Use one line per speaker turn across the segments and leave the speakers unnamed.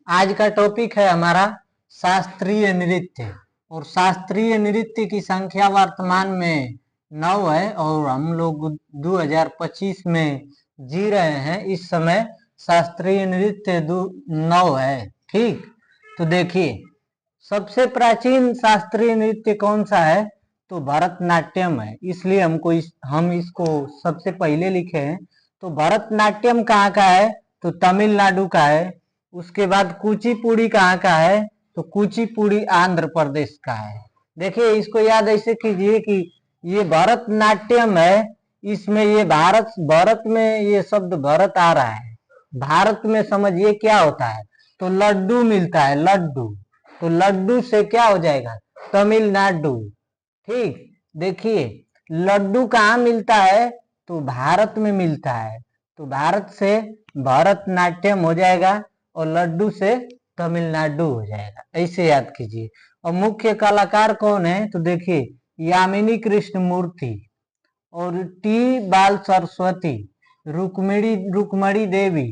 आज का टॉपिक है हमारा शास्त्रीय नृत्य। और शास्त्रीय नृत्य की संख्या वर्तमान में 9 है और हम लोग 2025 में जी रहे हैं। इस समय शास्त्रीय नृत्य 9 है। ठीक, तो देखिए सबसे प्राचीन शास्त्रीय नृत्य कौन सा है, तो भरतनाट्यम है। इसलिए हम इसको सबसे पहले लिखे हैं। तो भरतनाट्यम कहाँ का है, तो तमिलनाडु का है। उसके बाद कुचिपुड़ी कहाँ का है, तो कुचिपुड़ी आंध्र प्रदेश का है। देखिए इसको याद ऐसे कीजिए कि ये भरतनाट्यम है, इसमें ये भारत में ये शब्द भरत आ रहा है। भारत में समझिए क्या होता है, तो लड्डू मिलता है, लड्डू। तो लड्डू से क्या हो जाएगा, तमिलनाडु। ठीक, देखिए लड्डू कहाँ मिलता है, तो भारत में मिलता है। तो भारत से भरतनाट्यम हो जाएगा और लड्डू से तमिलनाडु हो जाएगा, ऐसे याद कीजिए। और मुख्य कलाकार कौन है, तो देखिए यामिनी कृष्ण मूर्ति और टी बाल सरस्वती, रुक्मणी देवी,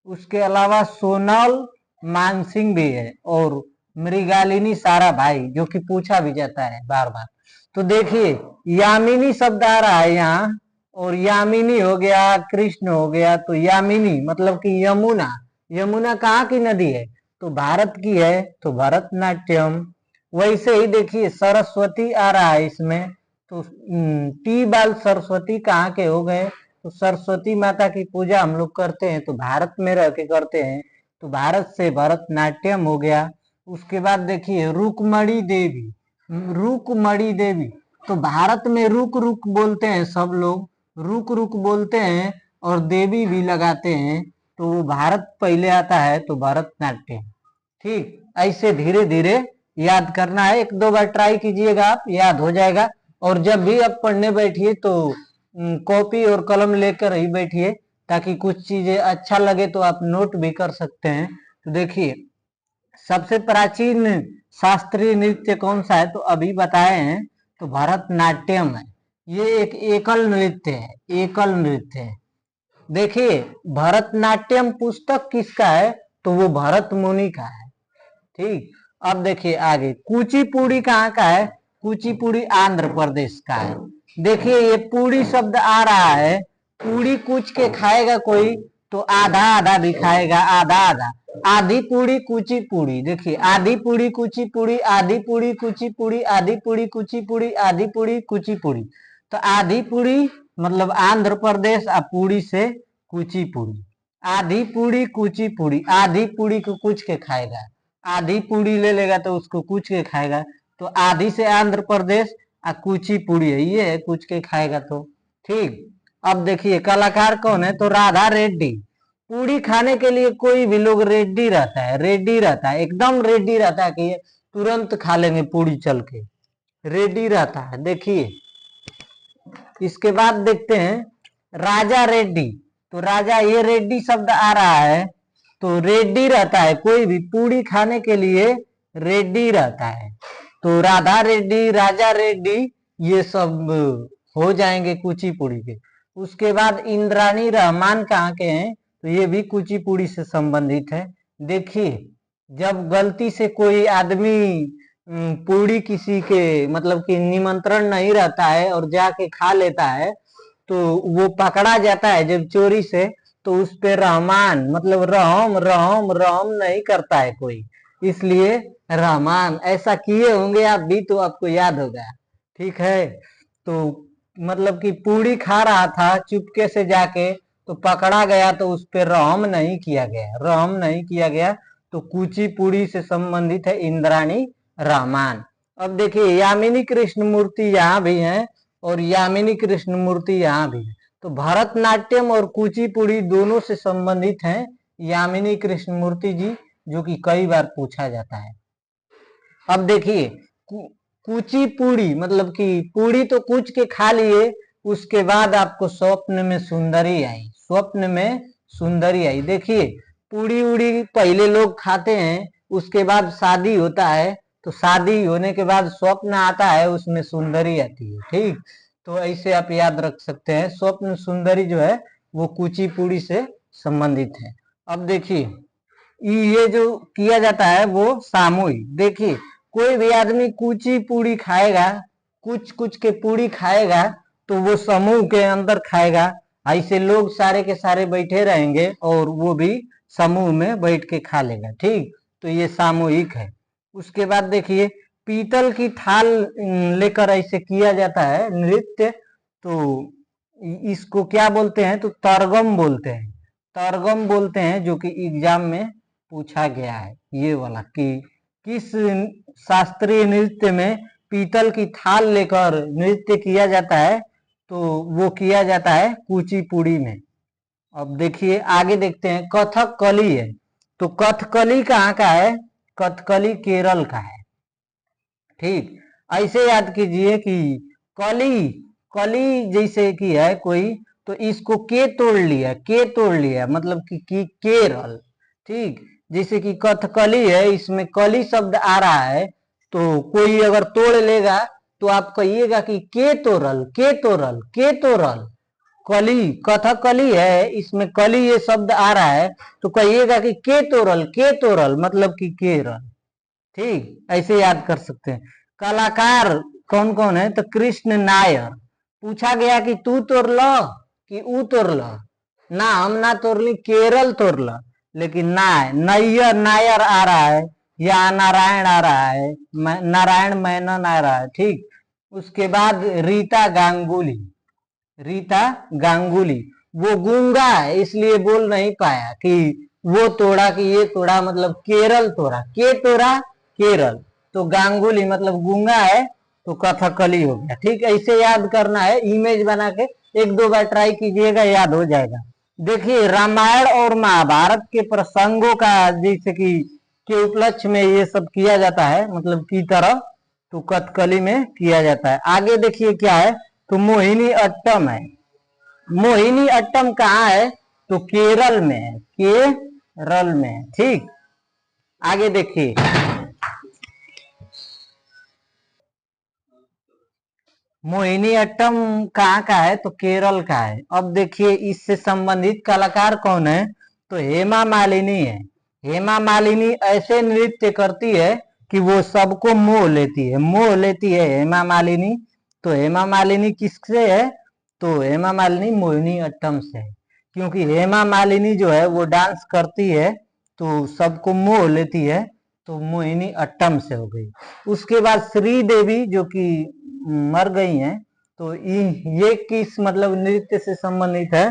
उसके अलावा सोनल मानसिंह भी है और मृगालिनी साराभाई, जो कि पूछा भी जाता है बार बार। तो देखिए यामिनी शब्द आ रहा है यहाँ, और यामिनी हो गया, कृष्ण हो गया। तो यामिनी मतलब कि यमुना। यमुना कहाँ की नदी है, तो भारत की है, तो भरतनाट्यम। वैसे ही देखिए सरस्वती आ रहा है इसमें, तो टी बाल सरस्वती कहाँ के हो गए, तो सरस्वती माता की पूजा हम लोग करते हैं, तो भारत में रह के करते हैं, तो भारत से भरतनाट्यम हो गया। उसके बाद देखिए रुक्मणी देवी, रुक्मणी देवी, तो भारत में रुक रुक बोलते हैं सब लोग, रुक रुक बोलते हैं और देवी भी लगाते हैं, तो वो भारत पहले आता है, तो भरतनाट्यम। ठीक, ऐसे धीरे धीरे याद करना है। एक दो बार ट्राई कीजिएगा, आप याद हो जाएगा। और जब भी आप पढ़ने बैठिए तो कॉपी और कलम लेकर ही बैठिए, ताकि कुछ चीजें अच्छा लगे तो आप नोट भी कर सकते हैं। तो देखिए सबसे प्राचीन शास्त्रीय नृत्य कौन सा है, तो अभी बताए हैं, तो भरतनाट्यम है। ये एक एकल नृत्य है, एकल नृत्य है। देखिए भरतनाट्यम पुस्तक किसका है, तो वो भरत मुनि का है। ठीक, अब देखिए आगे कुचिपुड़ी कहाँ का है, कुचिपुड़ी आंध्र प्रदेश का है। देखिए ये पूड़ी शब्द आ रहा है, पूड़ी कुछ के खाएगा कोई, तो आधा आधा भी खाएगा, आधा आधा। आधी पूड़ी कुचिपुड़ी, देखिए आधी पूड़ी कुचिपुड़ी, आधी पूड़ी कुचिपुड़ी, आधी पूड़ी कुचिपुड़ी, आधी पूड़ी कुचिपुड़ी। तो आधी पूड़ी मतलब आंध्र प्रदेश, और पूड़ी से कुचिपुड़ी। आधी पूड़ी कुचिपुड़ी, आधी पूड़ी को कुछ के खाएगा, आधी पूड़ी ले लेगा तो उसको कुछ के खाएगा। तो आधी से आंध्र प्रदेश, और कुचिपुड़ी है, ये है कुछ के खाएगा तो। ठीक, अब देखिए कलाकार कौन है, तो राधा रेड्डी। पूड़ी खाने के लिए कोई भी लोग रेडी रहता है, रेडी रहता है, एकदम रेडी रहता है कि ये तुरंत खा लेंगे पूड़ी, चल के रेडी रहता है। देखिए इसके बाद देखते हैं राजा रेड्डी। तो राजा, ये रेड्डी शब्द आ रहा है, तो रेडी रहता है, कोई भी पूड़ी खाने के लिए रेडी रहता है। तो राधा रेड्डी, राजा रेड्डी, ये सब हो जाएंगे कुचिपुड़ी के। उसके बाद इंद्राणी रहमान कहाँ के हैं, तो ये भी कुचिपुड़ी से संबंधित है। देखिए जब गलती से कोई आदमी पूड़ी किसी के मतलब कि निमंत्रण नहीं रहता है और जाके खा लेता है, तो वो पकड़ा जाता है जब चोरी से, तो उस पे रहमान मतलब रहम रहम रहम नहीं करता है कोई, इसलिए रहमान। ऐसा किए होंगे आप भी, तो आपको याद होगा। ठीक है, तो मतलब कि पूड़ी खा रहा था चुपके से जाके, तो पकड़ा गया, तो उस पे रहम नहीं किया गया, रहम नहीं किया गया। तो कुचिपुड़ी से संबंधित है इंद्राणी रहमान। अब देखिए यामिनी कृष्ण मूर्ति यहाँ भी है और यामिनी कृष्ण मूर्ति यहाँ भी है। तो भरतनाट्यम और कुचिपुड़ी दोनों से संबंधित हैं यामिनी कृष्ण मूर्ति जी, जो कि कई बार पूछा जाता है। अब देखिए कुचिपुड़ी मतलब कि पूड़ी तो कुछ के खा लिए, उसके बाद आपको स्वप्न में सुंदरी आई, स्वप्न में सुंदरी आई। देखिए पूड़ी उड़ी पहले लोग खाते हैं, उसके बाद शादी होता है, तो शादी होने के बाद स्वप्न आता है, उसमें सुंदरी आती है। ठीक, तो ऐसे आप याद रख सकते हैं, स्वप्न सुंदरी जो है वो कुचिपुड़ी से संबंधित है। अब देखिए ये जो किया जाता है वो सामूहिक। देखिए कोई भी आदमी कुची पूड़ी खाएगा, कुछ कुछ के पूड़ी खाएगा तो वो समूह के अंदर खाएगा। ऐसे लोग सारे के सारे बैठे रहेंगे और वो भी समूह में बैठ के खा लेगा। ठीक, तो ये सामूहिक है। उसके बाद देखिए पीतल की थाल लेकर ऐसे किया जाता है नृत्य, तो इसको क्या बोलते हैं, तो तरगम बोलते हैं। तरगम बोलते हैं, जो कि एग्जाम में पूछा गया है ये वाला कि किस शास्त्रीय नृत्य में पीतल की थाल लेकर नृत्य किया जाता है, तो वो किया जाता है कुचिपुड़ी में। अब देखिए आगे देखते हैं कथकली है। तो कथकली कहाँ का है, कथकली केरल का है। ठीक, ऐसे याद कीजिए कि कली, कली जैसे कि है कोई, तो इसको के तोड़ लिया, के तोड़ लिया मतलब कि केरल। ठीक, जैसे कि कथकली है, इसमें कली शब्द आ रहा है, तो कोई अगर तोड़ लेगा तो आप कहिएगा कि के तोरल, के तोरल, के तोरल। कली, कथकली है, इसमें कली ये शब्द आ रहा है, तो कहिएगा कि के तोरल, के तोरल मतलब कि केरल। ठीक, ऐसे याद कर सकते हैं। कलाकार कौन कौन है, तो कृष्ण नायर। पूछा गया कि तू तोड़ल कि ऊ तोड़ल, ना हम ना तोड़ली, केरल तोड़ल, लेकिन ना नैयर, नायर आ रहा है, या नारायण आ रहा है, नारायण मेनन आ रहा है। ठीक, उसके बाद रीता गांगुली, रीता गांगुली, वो गूंगा है इसलिए बोल नहीं पाया कि वो तोड़ा कि ये तोड़ा, मतलब केरल तोड़ा, के तोड़ा केरल, तो गांगुली मतलब गूंगा है, तो कथकली हो गया। ठीक, ऐसे याद करना है, इमेज बना के एक दो बार ट्राई कीजिएगा, याद हो जाएगा। देखिए रामायण और महाभारत के प्रसंगों का जैसे कि के उपलक्ष्य में ये सब किया जाता है, मतलब की तरह, तो कथकली में किया जाता है। आगे देखिए क्या है, तो मोहिनी अट्टम है। मोहिनी अट्टम कहाँ है, तो केरल में है, केरल में है। ठीक, आगे देखिए मोहिनी अट्टम कहाँ का है, तो केरल का है। अब देखिए इससे संबंधित कलाकार कौन है, तो हेमा मालिनी है। हेमा मालिनी ऐसे नृत्य करती है कि वो सबको मोह लेती है, मोह लेती है हेमा मालिनी। तो हेमा मालिनी किससे है, तो हेमा मालिनी मोहिनी अट्टम से है, क्योंकि हेमा मालिनी जो है वो डांस करती है तो सबको मोह लेती है, तो मोहिनी अट्टम से हो गई। उसके बाद श्री देवी जो कि मर गई हैं, तो ये किस मतलब नृत्य से संबंधित है,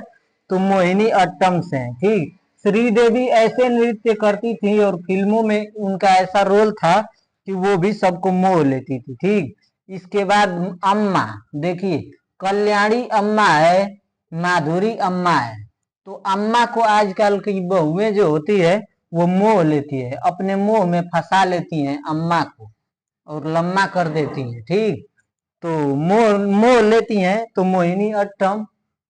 तो मोहिनी अट्टम से है। ठीक, श्री देवी ऐसे नृत्य करती थी और फिल्मों में उनका ऐसा रोल था कि वो भी सबको मोह लेती थी। ठीक, इसके बाद अम्मा, देखिए कल्याणी अम्मा है, माधुरी अम्मा है। तो अम्मा को आजकल की बहुएं जो होती है वो मोह लेती है, अपने मोह में फंसा लेती हैं अम्मा को और लम्मा कर देती हैं। ठीक, तो मोह मोह लेती हैं, तो मोहिनी अट्टम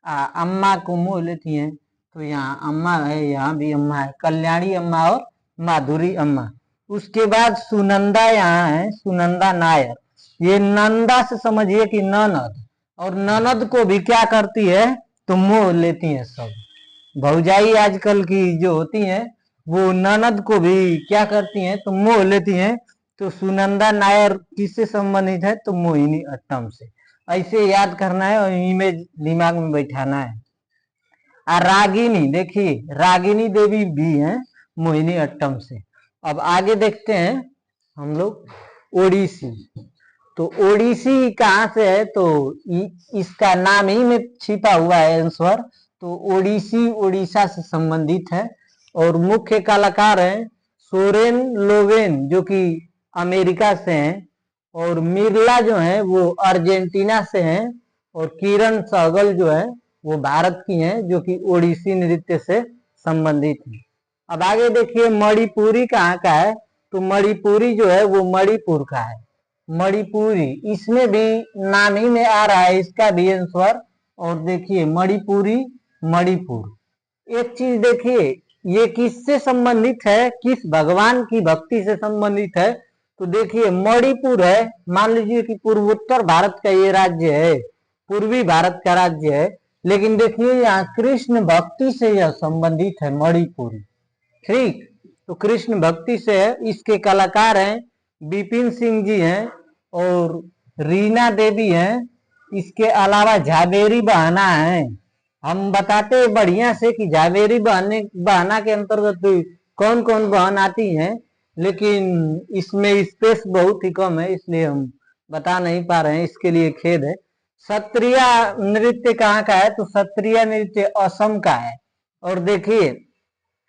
अम्मा को मोह लेती हैं, तो यहाँ अम्मा है, यहाँ भी अम्मा है, कल्याणी अम्मा और माधुरी अम्मा। उसके बाद सुनंदा यहाँ है, सुनंदा नायर। ये नंदा से समझिए कि ननद, और ननद को भी क्या करती है, तो मोह लेती है सब। भौजाई आजकल की जो होती हैं वो ननद को भी क्या करती हैं, तो मोह लेती हैं। तो सुनंदा नायर किससे संबंधित है, तो मोहिनी अट्टम से। ऐसे याद करना है और इमेज दिमाग में बैठाना है। और रागिनी, देखिए रागिनी देवी भी हैं मोहिनी अट्टम से। अब आगे देखते हैं हम लोग ओडिसी। तो ओडिसी कहाँ से है, तो इसका नाम ही में छिपा हुआ है आंसर। तो ओडिसी उड़ीसा से संबंधित है और मुख्य कलाकार हैं सोरेन लोवेन जो कि अमेरिका से हैं, और मिर्ला जो है वो अर्जेंटीना से हैं, और किरण सहगल जो है वो भारत की हैं जो कि ओडिसी नृत्य से संबंधित है। अब आगे देखिए मणिपुरी कहाँ का है, तो मणिपुरी जो है वो मणिपुर का है। मणिपुरी, इसमें भी नाम ही में आ रहा है इसका भी आंसर। और देखिए मणिपुरी, मणिपुर। एक चीज देखिए ये किससे संबंधित है, किस भगवान की भक्ति से संबंधित है, तो देखिए मणिपुर है, मान लीजिए कि पूर्वोत्तर भारत का ये राज्य है, पूर्वी भारत का राज्य है, लेकिन देखिए यहाँ कृष्ण भक्ति से यह संबंधित है मणिपुरी। ठीक, तो कृष्ण भक्ति से है। इसके कलाकार हैं विपिन सिंह जी हैं और रीना देवी हैं। इसके अलावा झावेरी बहाना है। हम बताते बढ़िया से कि झावेरी बहाना के अंतर्गत कौन कौन बहन आती हैं, लेकिन इसमें स्पेस बहुत ही कम है, इसलिए हम बता नहीं पा रहे हैं, इसके लिए खेद है। सत्रिया नृत्य कहाँ का है? तो सत्रिया नृत्य असम का है। और देखिए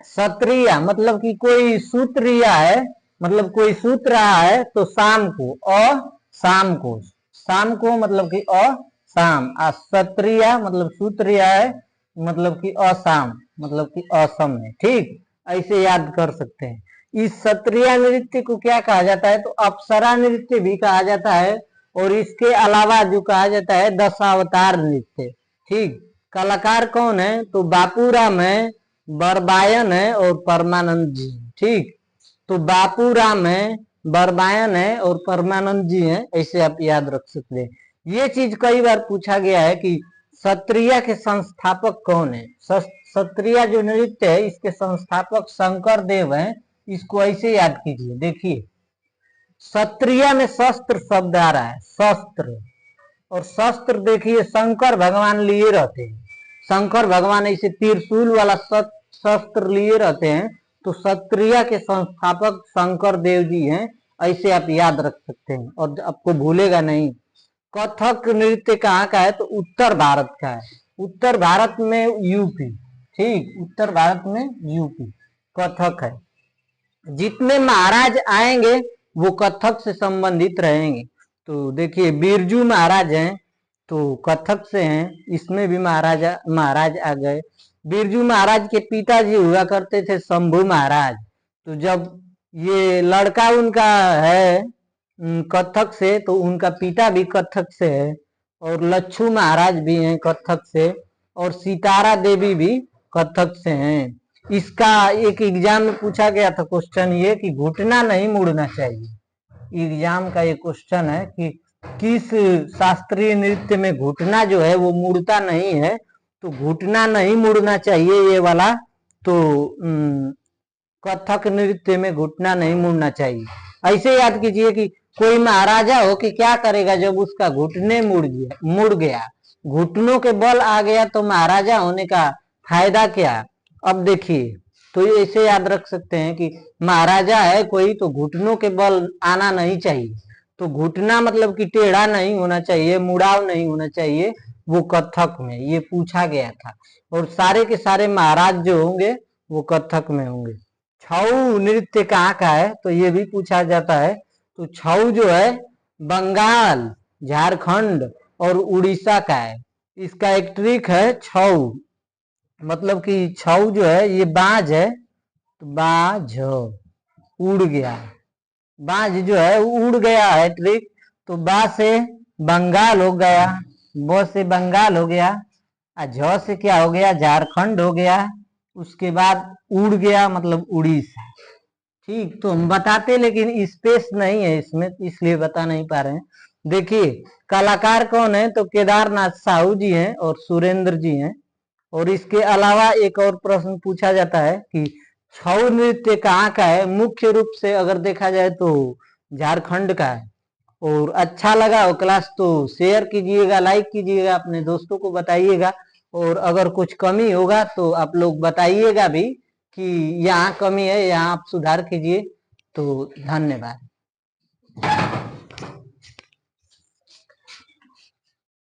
सत्रिया मतलब कि कोई सूत रिया है, मतलब कोई सूत रहा है तो शाम को शाम को मतलब कि शाम। सत्रिया मतलब सूत रिया है, मतलब कि असाम, मतलब कि असम में। ठीक, ऐसे याद कर सकते हैं। इस सत्रिया नृत्य को क्या कहा जाता है? तो अप्सरा नृत्य भी कहा जाता है। और इसके अलावा जो कहा जाता है दशावतार नृत्य। ठीक, कलाकार कौन है? तो बापूराम है, बरबायन है और परमानंद जी। ठीक, तो बापूराम है, बरबायन है और परमानंद जी हैं, ऐसे आप याद रख सकते हैं। ये चीज कई बार पूछा गया है कि सत्रिया के संस्थापक कौन है। सत्रिया जो नृत्य है इसके संस्थापक शंकर देव हैं। इसको ऐसे याद कीजिए। देखिए सत्रिया में शस्त्र शब्द आ रहा है, शस्त्र, और शस्त्र देखिए शंकर भगवान लिए रहते हैं। शंकर भगवान ऐसे त्रिशूल वाला शस्त्र लिए रहते हैं। तो सत्रिया के संस्थापक शंकर देव जी हैं, ऐसे आप याद रख सकते हैं और आपको भूलेगा नहीं। कथक नृत्य कहाँ का है? तो उत्तर भारत का है। उत्तर भारत में यूपी। ठीक, उत्तर भारत में यूपी कथक है। जितने महाराज आएंगे वो कथक से संबंधित रहेंगे। तो देखिए बिरजू महाराज हैं तो कथक से हैं, इसमें भी महाराज आ गए। बिरजू महाराज के पिताजी हुआ करते थे शंभू महाराज। तो जब ये लड़का उनका है कथक से, तो उनका पिता भी कथक से है। और लच्छू महाराज भी हैं कथक से, और सितारा देवी भी कथक से हैं। इसका एक एग्जाम में पूछा गया था क्वेश्चन ये कि घुटना नहीं मुड़ना चाहिए। एग्जाम का ये क्वेश्चन है कि किस शास्त्रीय नृत्य में घुटना जो है वो मुड़ता नहीं है। तो घुटना नहीं मुड़ना चाहिए ये वाला, तो कथक नृत्य में घुटना नहीं मुड़ना चाहिए। ऐसे याद कीजिए कि कोई महाराजा हो कि क्या करेगा जब उसका घुटने मुड़ गया, घुटनों के बल आ गया, तो महाराजा होने का फायदा क्या? अब देखिए तो ऐसे याद रख सकते हैं कि महाराजा है कोई तो घुटनों के बल आना नहीं चाहिए। तो घुटना मतलब कि टेढ़ा नहीं होना चाहिए, मुड़ाव नहीं होना चाहिए, वो कथक में ये पूछा गया था। और सारे के सारे महाराज जो होंगे वो कथक में होंगे। छऊ नृत्य कहाँ का है? तो ये भी पूछा जाता है। तो छऊ जो है बंगाल, झारखंड और उड़ीसा का है। इसका एक ट्रिक है छऊ, मतलब कि छऊ जो है ये बाज है, तो बाज उड़ गया, बाज जो है उड़ गया है ट्रिक। तो बा से बंगाल हो गया, ब से बंगाल हो गया, झ से क्या हो गया? झारखंड हो गया। उसके बाद उड़ गया मतलब उड़ीसा। ठीक, तो हम बताते लेकिन स्पेस नहीं है इसमें, इसलिए बता नहीं पा रहे हैं। देखिए कलाकार कौन है? तो केदारनाथ साहू जी हैं और सुरेंद्र जी हैं। और इसके अलावा एक और प्रश्न पूछा जाता है कि छऊ नृत्य कहाँ का है? मुख्य रूप से अगर देखा जाए तो झारखंड का है। और अच्छा लगा हो क्लास तो शेयर कीजिएगा, लाइक कीजिएगा, अपने दोस्तों को बताइएगा। और अगर कुछ कमी होगा तो आप लोग बताइएगा भी कि यहाँ कमी है, यहाँ आप सुधार कीजिए। तो धन्यवाद।